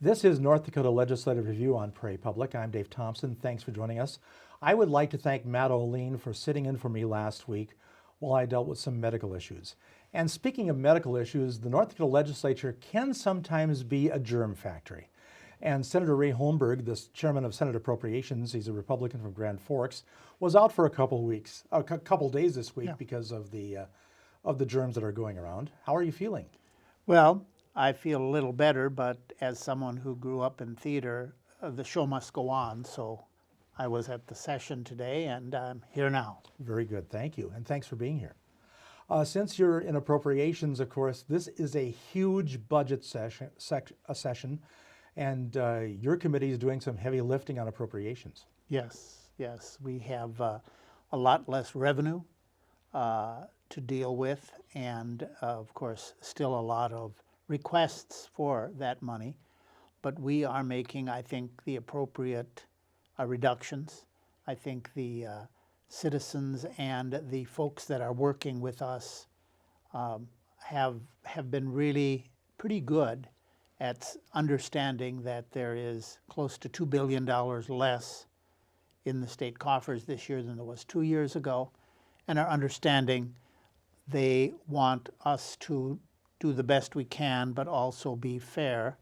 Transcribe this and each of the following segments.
This is North Dakota Legislative Review on Prairie Public. I'm Dave Thompson. Thanks for joining us. I would like to thank Matt O'Lean for sitting in for me last week while I dealt with some medical issues. And speaking of medical issues, the North Dakota Legislature can sometimes be a germ factory. And Senator Ray Holmberg, the chairman of Senate Appropriations, he's a Republican from Grand Forks, was out for a couple days this week because of the germs that are going around. How are you feeling? Well, I feel a little better, but as someone who grew up in theater, the show must go on. So I was at the session today, and I'm here now. Very good, thank you, and thanks for being here. Since you're in appropriations, of course, this is a huge budget session, and your committee is doing some heavy lifting on appropriations. Yes, we have a lot less revenue to deal with, and of course, still a lot of requests for that money. But we are making, I think, the appropriate reductions. I think the citizens and the folks that are working with us have been really pretty good at understanding that there is close to $2 billion less in the state coffers this year than there was 2 years ago, and are understanding they want us to do the best we can, but also be fair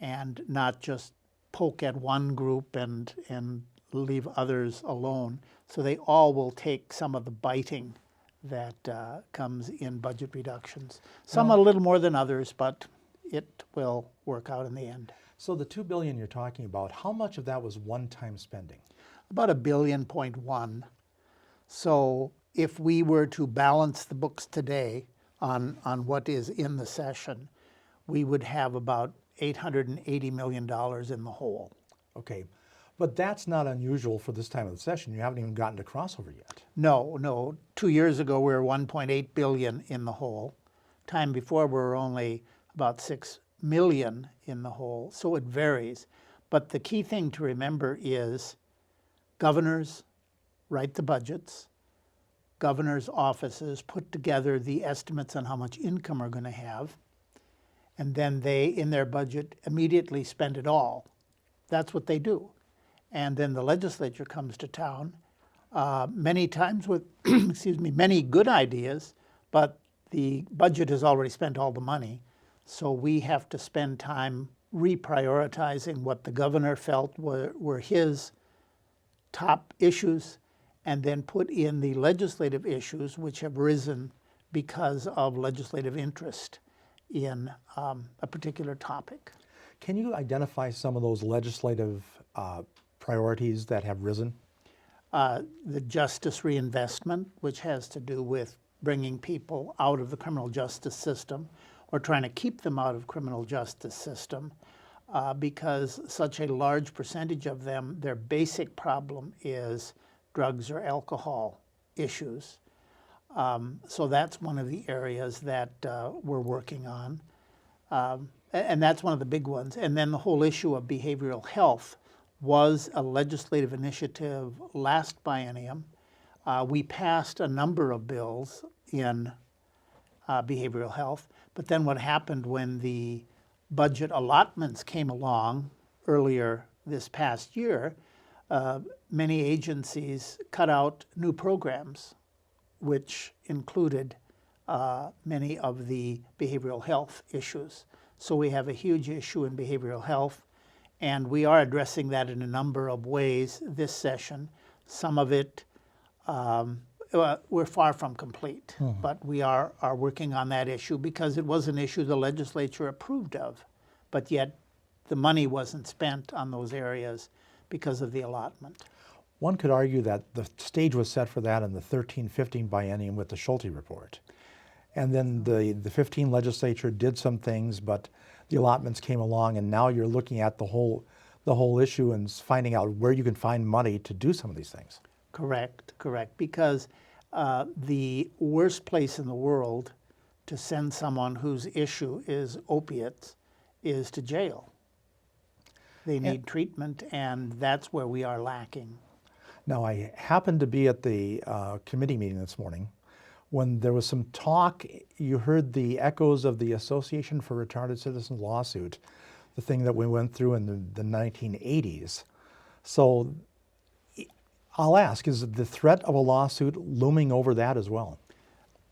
and not just poke at one group and leave others alone. So they all will take some of the biting that comes in budget reductions. Some a little more than others, but it will work out in the end. So the $2 billion you're talking about, how much of that was one-time spending? About $1.1 billion. So if we were to balance the books today on what is in the session, we would have about $880 million in the hole. Okay, but that's not unusual for this time of the session. You haven't even gotten to crossover yet. No. 2 years ago, we were $1.8 billion in the hole. Time before, we were only about $6 million in the hole, so it varies. But the key thing to remember is governors write the budgets. Governors' offices put together the estimates on how much income we're going to have, and then they, in their budget, immediately spend it all. That's what they do. And then the legislature comes to town, many times with, many good ideas, but the budget has already spent all the money. So we have to spend time reprioritizing what the governor felt were his top issues, and then put in the legislative issues which have risen because of legislative interest in a particular topic. Can you identify some of those legislative priorities that have risen? The justice reinvestment, which has to do with bringing people out of the criminal justice system or trying to keep them out of criminal justice system, because such a large percentage of them, their basic problem is drugs or alcohol issues. So that's one of the areas that we're working on. And that's one of the big ones. And then the whole issue of behavioral health was a legislative initiative last biennium. We passed a number of bills in behavioral health, but then what happened when the budget allotments came along earlier this past year, many agencies cut out new programs, which included many of the behavioral health issues. So we have a huge issue in behavioral health, and we are addressing that in a number of ways this session. Some of it, we're far from complete, but we are working on that issue because it was an issue the legislature approved of, but yet the money wasn't spent on those areas because of the allotment. One could argue that the stage was set for that in the 13-15 biennium with the Schulte report. And then the 15 legislature did some things, but the allotments came along, and now you're looking at the whole issue and finding out where you can find money to do some of these things. Correct, because the worst place in the world to send someone whose issue is opiates is to jail. They need treatment, and that's where we are lacking. Now, I happened to be at the committee meeting this morning when there was some talk. You heard the echoes of the Association for Retarded Citizens lawsuit the thing that we went through in the 1980s. So I'll ask, is the threat of a lawsuit looming over that as well?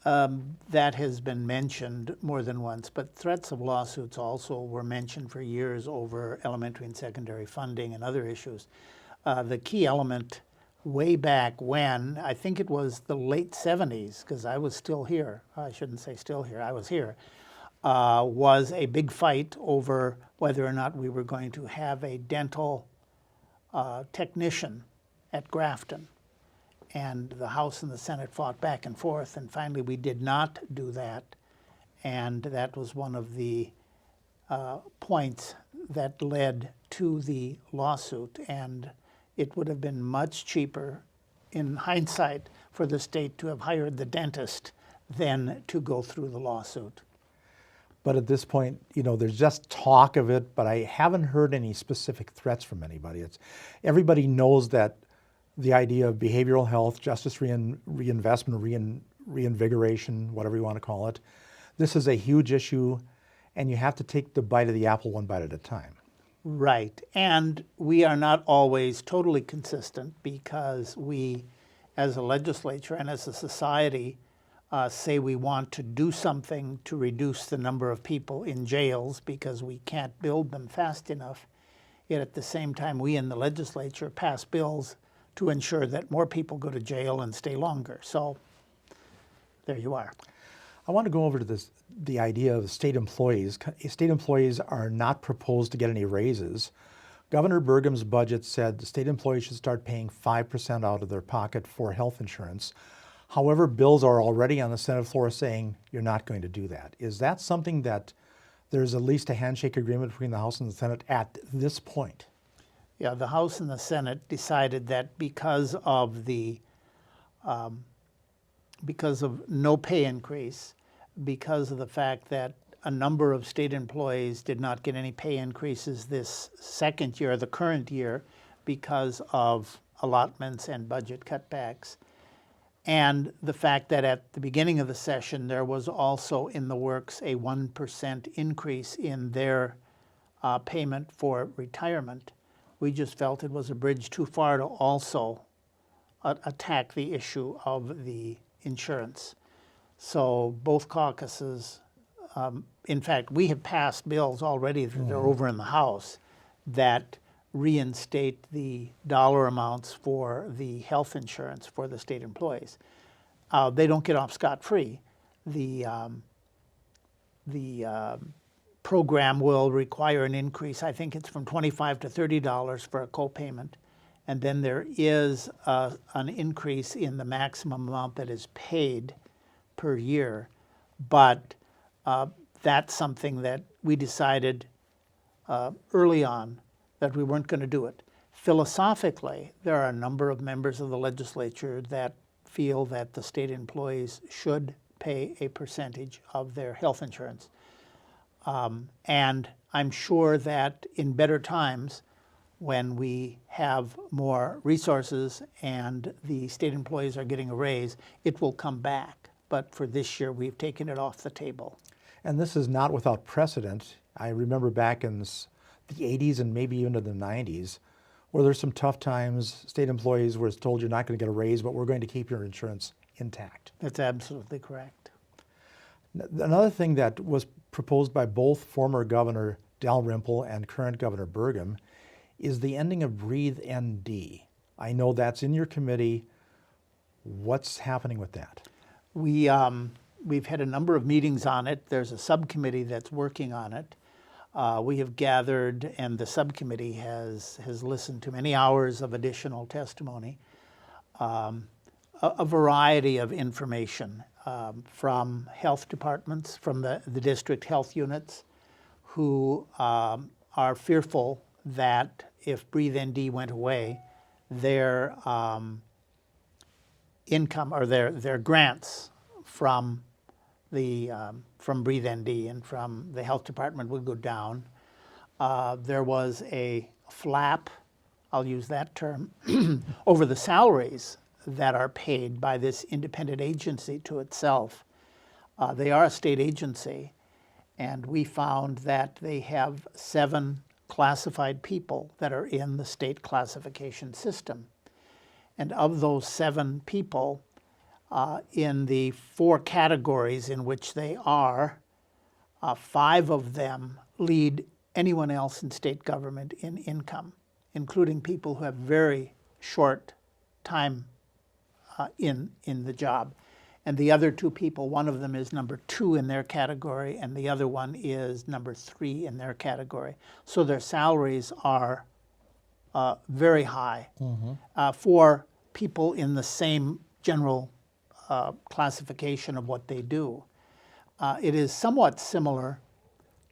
That has been mentioned more than once, but threats of lawsuits also were mentioned for years over elementary and secondary funding and other issues. The key element way back when, I think it was the late 70s, because I was still here, I shouldn't say still here, I was here, was a big fight over whether or not we were going to have a dental technician at Grafton. And the House and the Senate fought back and forth, and finally we did not do that. And that was one of the points that led to the lawsuit. And it would have been much cheaper, in hindsight, for the state to have hired the dentist than to go through the lawsuit. But at this point, there's just talk of it, but I haven't heard any specific threats from anybody. Everybody knows that the idea of behavioral health, justice reinvestment, reinvigoration, whatever you want to call it, this is a huge issue, and you have to take the bite of the apple one bite at a time. Right. And we are not always totally consistent because we, as a legislature and as a society, say we want to do something to reduce the number of people in jails because we can't build them fast enough. Yet at the same time, we in the legislature pass bills to ensure that more people go to jail and stay longer. So there you are. I want to go over to the idea of state employees. State employees are not proposed to get any raises. Governor Burgum's budget said the state employees should start paying 5% out of their pocket for health insurance. However, bills are already on the Senate floor saying you're not going to do that. Is that something that there's at least a handshake agreement between the House and the Senate at this point? Yeah, the House and the Senate decided that because of no pay increase, because of the fact that a number of state employees did not get any pay increases this second year, the current year, because of allotments and budget cutbacks, and the fact that at the beginning of the session there was also in the works a 1% increase in their payment for retirement, we just felt it was a bridge too far to also attack the issue of the insurance. So both caucuses, in fact, we have passed bills already that are over in the House that reinstate the dollar amounts for the health insurance for the state employees. They don't get off scot-free. The program will require an increase. I think it's from $25 to $30 for a copayment. And then there is an increase in the maximum amount that is paid per year. But that's something that we decided early on that we weren't going to do it. Philosophically, there are a number of members of the legislature that feel that the state employees should pay a percentage of their health insurance. And I'm sure that in better times, when we have more resources and the state employees are getting a raise, it will come back. But for this year, we've taken it off the table. And this is not without precedent. I remember back in the 80s and maybe even in the 90s, where there's some tough times, state employees were told you're not going to get a raise, but we're going to keep your insurance intact. That's absolutely correct. Another thing that was proposed by both former Governor Dalrymple and current Governor Burgum is the ending of Breathe ND. I know that's in your committee. What's happening with that? We've had a number of meetings on it. There's a subcommittee that's working on it. We have gathered, and the subcommittee has listened to many hours of additional testimony, a variety of information from health departments, from the district health units, who are fearful that if Breathe ND went away, their income or their grants from Breathe ND and from the health department would go down. There was a flap, I'll use that term, over the salaries that are paid by this independent agency to itself. They are a state agency, And we found that they have 7 classified people that are in the state classification system. And of those 7 people, in the 4 categories in which they are, 5 of them lead anyone else in state government in income, including people who have very short time in the job. And the other 2 people, one of them is number 2 in their category, and the other one is number 3 in their category. So their salaries are very high for people in the same general classification of what they do. It is somewhat similar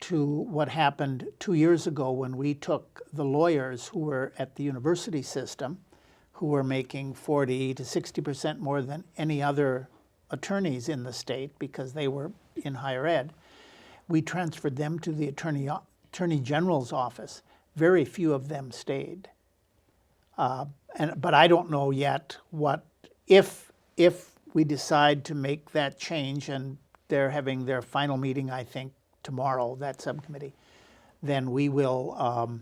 to what happened 2 years ago when we took the lawyers who were at the university system, who were making 40 to 60% more than any other attorneys in the state because they were in higher ed. We transferred them to the Attorney General's office. Very few of them stayed. But I don't know yet what, if we decide to make that change, and they're having their final meeting, I think, tomorrow, that subcommittee, then we will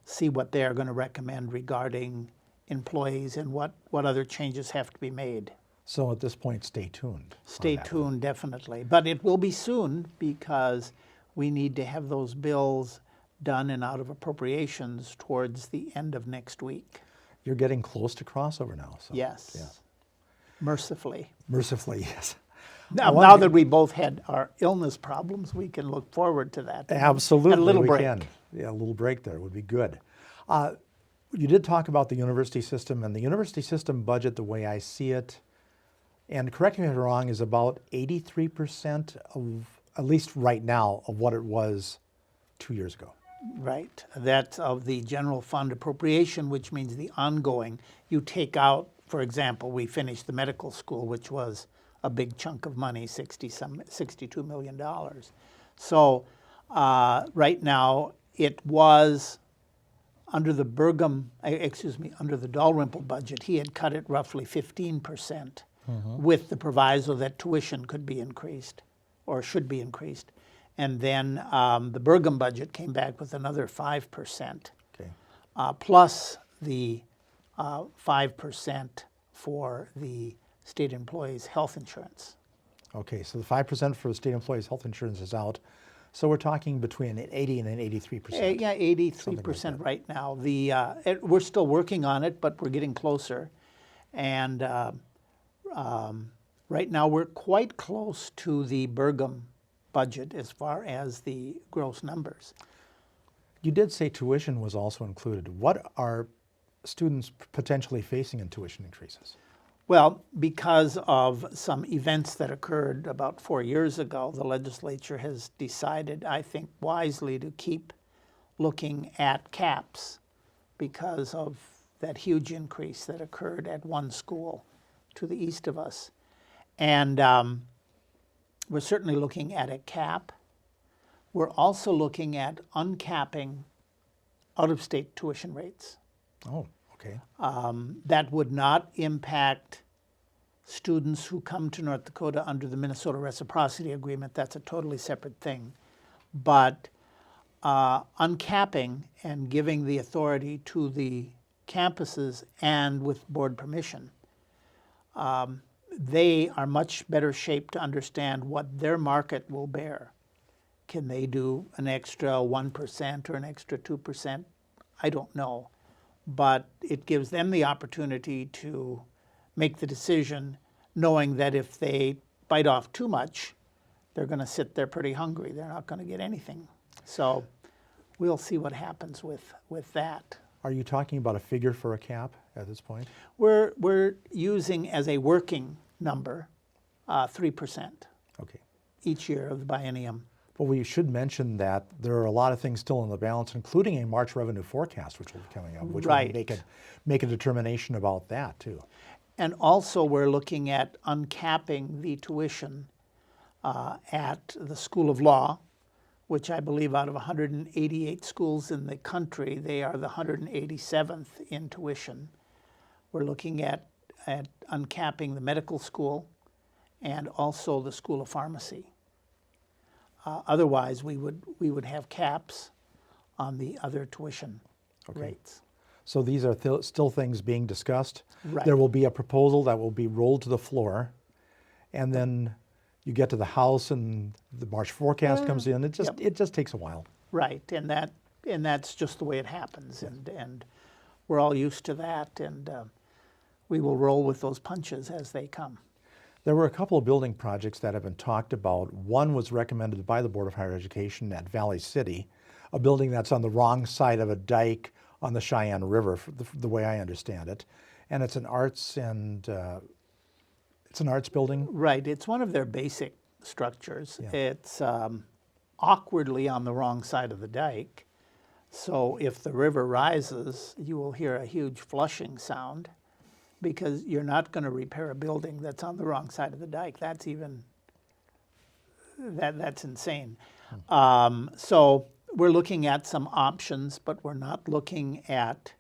see what they're going to recommend regarding employees and what other changes have to be made. So at this point, stay tuned. Stay tuned, definitely. But it will be soon because we need to have those bills done and out of appropriations towards the end of next week. You're getting close to crossover now. So, Yes. Yeah. Mercifully. Mercifully, yes. Now that we both had our illness problems, we can look forward to that. Absolutely. And a little we break. Can. Yeah, a little break there would be good. You did talk about the university system, and the university system budget, the way I see it, and correct me if I'm wrong, is about 83% of, at least right now, of what it was 2 years ago. Right. That's of the general fund appropriation, which means the ongoing. You take out, for example, we finished the medical school, which was a big chunk of money, $62 million. So right now, it was under the under the Dalrymple budget, he had cut it roughly 15% with the proviso that tuition could be increased or should be increased. And then the Burgum budget came back with another 5%, Okay. Plus the 5% for the state employees' health insurance. Okay, so the 5% for the state employees' health insurance is out. So we're talking between an 80 and an 83%. Yeah, 83% right now. We're still working on it, but we're getting closer. And right now we're quite close to the Burgum budget as far as the gross numbers. You did say tuition was also included. What are students potentially facing in tuition increases? Well, because of some events that occurred about 4 years ago, the legislature has decided, I think wisely, to keep looking at caps because of that huge increase that occurred at one school to the east of us. And we're certainly looking at a cap. We're also looking at uncapping out-of-state tuition rates. Oh, okay. That would not impact students who come to North Dakota under the Minnesota Reciprocity Agreement. That's a totally separate thing. But uncapping and giving the authority to the campuses and with board permission, they are much better shaped to understand what their market will bear. Can they do an extra 1% or an extra 2%? I don't know. But it gives them the opportunity to make the decision knowing that if they bite off too much, they're going to sit there pretty hungry. They're not going to get anything. So we'll see what happens with that. Are you talking about a figure for a cap at this point? We're using as a working number 3% Okay. each year of the biennium. Well, we should mention that there are a lot of things still in the balance, including a March revenue forecast, which will be coming up, which Right. will make a determination about that too. And also we're looking at uncapping the tuition at the School of Law, which I believe out of 188 schools in the country, they are the 187th in tuition. We're looking at uncapping the medical school and also the School of Pharmacy. Otherwise, we would have caps on the other tuition rates. So these are still things being discussed. Right. There will be a proposal that will be rolled to the floor, and then you get to the House and the March forecast comes in. It just takes a while. Right, and that's just the way it happens, and we're all used to that, and we will roll with those punches as they come. There were a couple of building projects that have been talked about. One was recommended by the Board of Higher Education at Valley City, a building that's on the wrong side of a dike on the Cheyenne River, the way I understand it, and it's an arts building. Right, it's one of their basic structures. Yeah. It's awkwardly on the wrong side of the dike, so if the river rises, you will hear a huge flushing sound, because you're not going to repair a building that's on the wrong side of the dike. That's insane. So we're looking at some options, but we're not looking at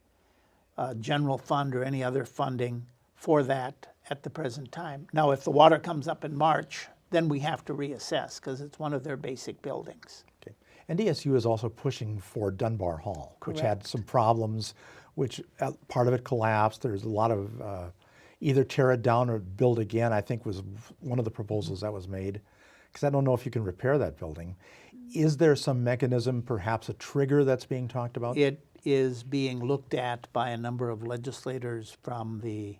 general fund or any other funding for that at the present time. Now, if the water comes up in March, then we have to reassess, because it's one of their basic buildings. Okay. And DSU is also pushing for Dunbar Hall, which had Correct. some problems, which part of it collapsed. There's a lot of either tear it down or build again, I think was one of the proposals that was made, because I don't know if you can repair that building. Is there some mechanism, perhaps a trigger that's being talked about? It is being looked at by a number of legislators from the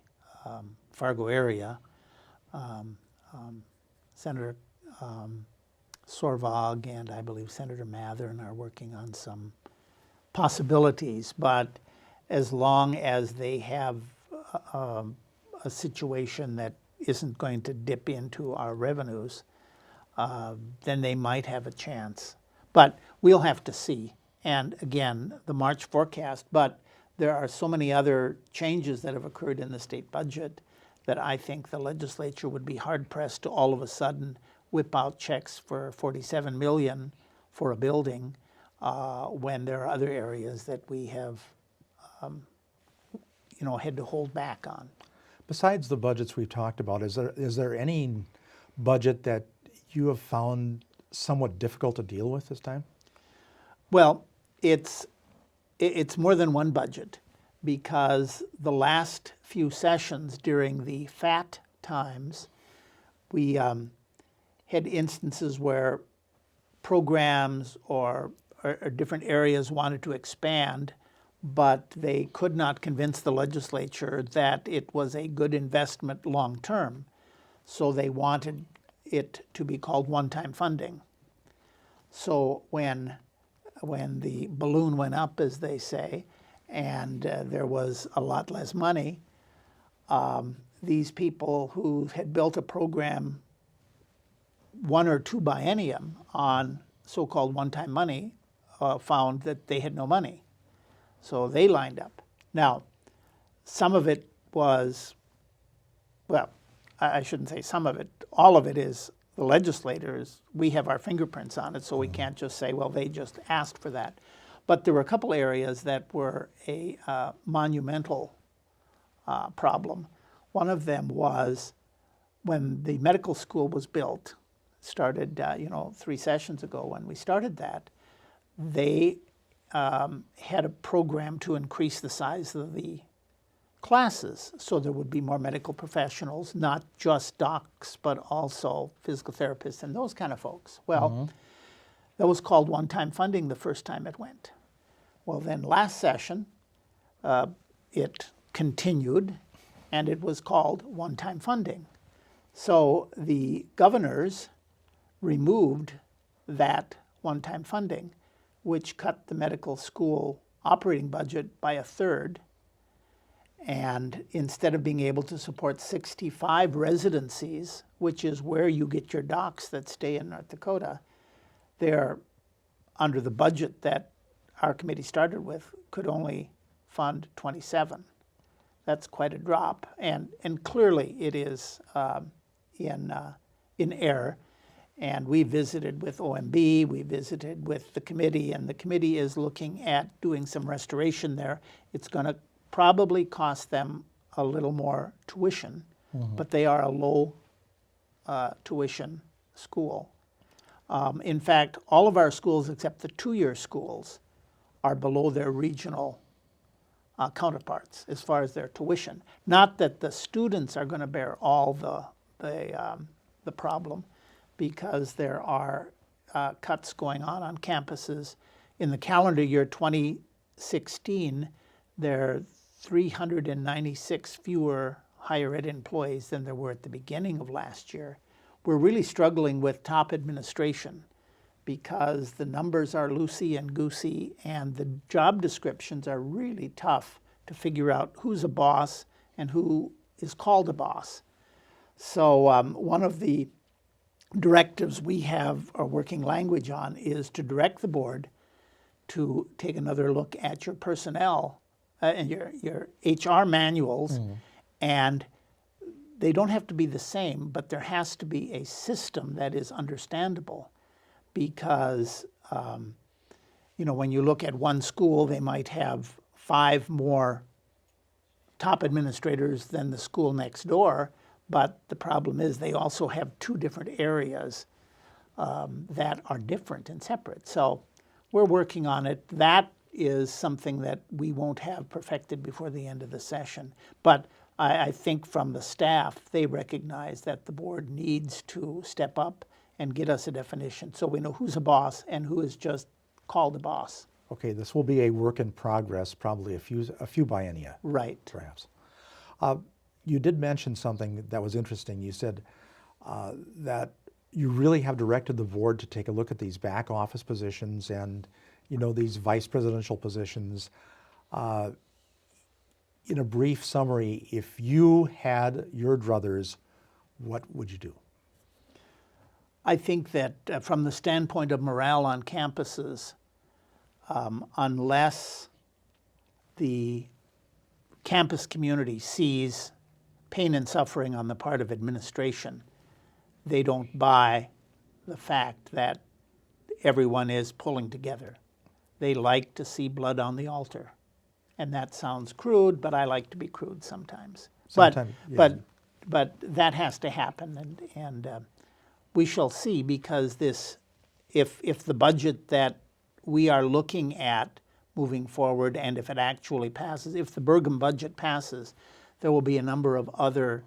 Fargo area. Senator Sorvag and I believe Senator Mathern are working on some possibilities, but as long as they have a situation that isn't going to dip into our revenues, then they might have a chance. But we'll have to see. And again, the March forecast, but there are so many other changes that have occurred in the state budget that I think the legislature would be hard-pressed to all of a sudden whip out checks for $47 million for a building when there are other areas that we have had to hold back on. Besides the budgets we've talked about, is there any budget that you have found somewhat difficult to deal with this time? Well, it's more than one budget, because the last few sessions during the FAT times, we had instances where programs or different areas wanted to expand, but they could not convince the legislature that it was a good investment long term. So they wanted it to be called one-time funding. So when the balloon went up, as they say, and there was a lot less money, these people who had built a program 1 or 2 biennium on so-called one-time money found that they had no money. So they lined up. Now, some of it was, well, I shouldn't say some of it, all of it is the legislators, we have our fingerprints on it, so we can't just say, well, they just asked for that. But there were a couple areas that were a monumental problem. One of them was when the medical school was built, started 3 sessions ago when we started that, they had a program to increase the size of the classes so there would be more medical professionals, not just docs, but also physical therapists and those kind of folks. Well, that was called one-time funding the first time it went. Well, then last session, it continued, and it was called one-time funding. So the governors removed that one-time funding, which cut the medical school operating budget by 1/3. And instead of being able to support 65 residencies, which is where you get your docs that stay in North Dakota, they're under the budget that our committee started with, could only fund 27. That's quite a drop, and clearly it is in error. And we visited with OMB, we visited with the committee, and the committee is looking at doing some restoration there. It's going to probably cost them a little more tuition, but they are a low tuition school. In fact, all of our schools except the two-year schools are below their regional counterparts as far as their tuition. Not that the students are going to bear all the problem, because there are cuts going on campuses. In the calendar year 2016, there are 396 fewer higher ed employees than there were at the beginning of last year. We're really struggling with top administration because the numbers are loosey and goosey, and the job descriptions are really tough to figure out who's a boss and who is called a boss. So one of the directives we have our working language on is to direct the board to take another look at your personnel and your HR manuals, and they don't have to be the same, but there has to be a system that is understandable, because when you look at one school, they might have 5 more top administrators than the school next door, but the problem is they also have 2 different areas that are different and separate. So we're working on it. That is something that we won't have perfected before the end of the session. But I think from the staff, they recognize that the board needs to step up and get us a definition so we know who's a boss and who is just called a boss. Okay, this will be a work in progress, probably a few biennia. Right. Perhaps. You did mention something that was interesting. You said that you really have directed the board to take a look at these back office positions and, these vice presidential positions. In a brief summary, if you had your druthers, what would you do? I think that from the standpoint of morale on campuses, unless the campus community sees pain and suffering on the part of administration, they don't buy the fact that everyone is pulling together. They like to see blood on the altar. And that sounds crude, but I like to be crude sometimes. Sometimes, yeah. But that has to happen, and we shall see, because if the budget that we are looking at moving forward, and if it actually passes, if the Burgum budget passes, there will be a number of other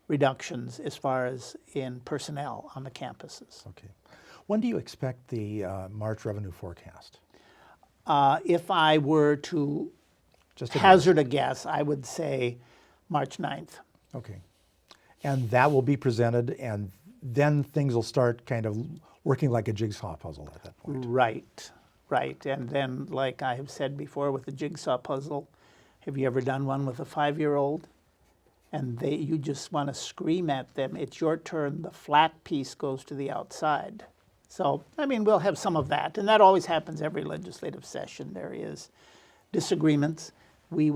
reductions as far as in personnel on the campuses. Okay. When do you expect the March revenue forecast? If I were to Just a hazard a guess, I would say March 9th. Okay. And that will be presented, and then things will start kind of working like a jigsaw puzzle at that point. Right. And then, like I have said before with the jigsaw puzzle, have you ever done one with a 5-year-old? And you just want to scream at them, it's your turn, the flat piece goes to the outside. So, we'll have some of that. And that always happens every legislative session. There is disagreements. We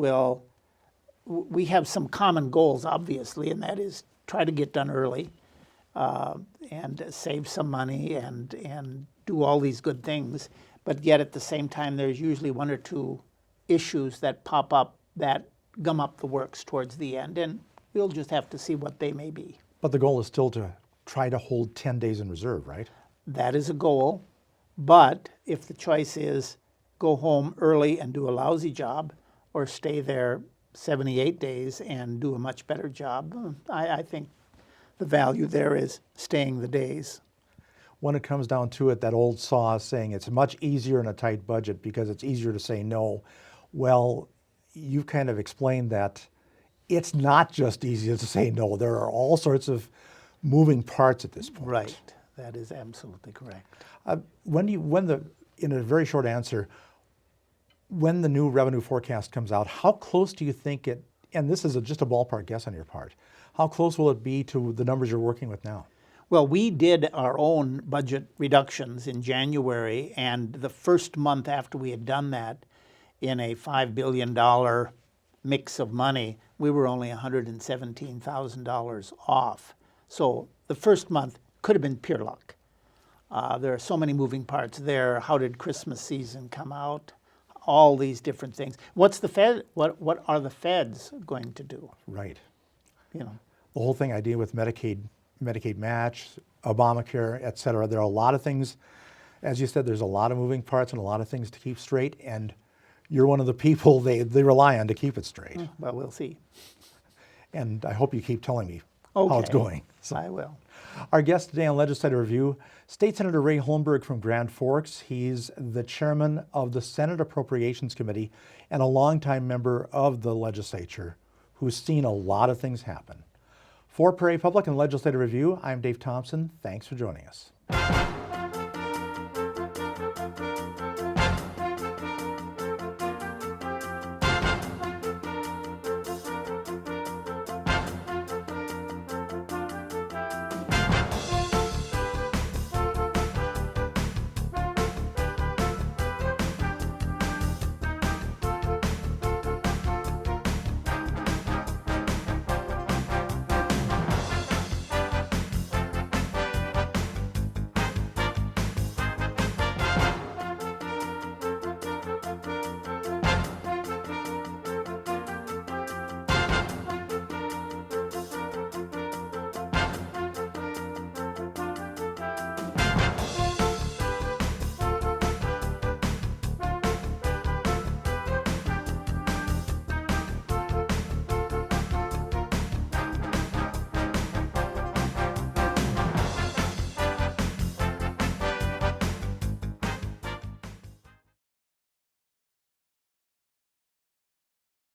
have some common goals, obviously, and that is try to get done early and save some money and do all these good things. But yet at the same time, there's usually 1 or 2 issues that pop up that gum up the works towards the end, and we'll just have to see what they may be. But the goal is still to try to hold 10 days in reserve, right? That is a goal, but if the choice is go home early and do a lousy job, or stay there 78 days and do a much better job, I think the value there is staying the days. When it comes down to it, that old saw saying it's much easier in a tight budget because it's easier to say no. Well, you've kind of explained that it's not just easy to say no. There are all sorts of moving parts at this point. Right. That is absolutely correct. In a very short answer, when the new revenue forecast comes out, how close do you think it, and this is just a ballpark guess on your part, how close will it be to the numbers you're working with now? Well, we did our own budget reductions in January, and the first month after we had done that, in a $5 billion mix of money, we were only $117,000 off. So the first month could have been pure luck. There are so many moving parts there. How did Christmas season come out? All these different things. What are the feds going to do? Right. You know. The whole thing idea with Medicaid Medicaid match, Obamacare, et cetera. There are a lot of things, as you said, there's a lot of moving parts and a lot of things to keep straight, and you're one of the people they rely on to keep it straight. Well, we'll see. And I hope you keep telling me how it's Okay. going. I will. Our guest today on Legislative Review, State Senator Ray Holmberg from Grand Forks. He's the chairman of the Senate Appropriations Committee and a longtime member of the legislature who's seen a lot of things happen. For Prairie Public and Legislative Review, I'm Dave Thompson. Thanks for joining us.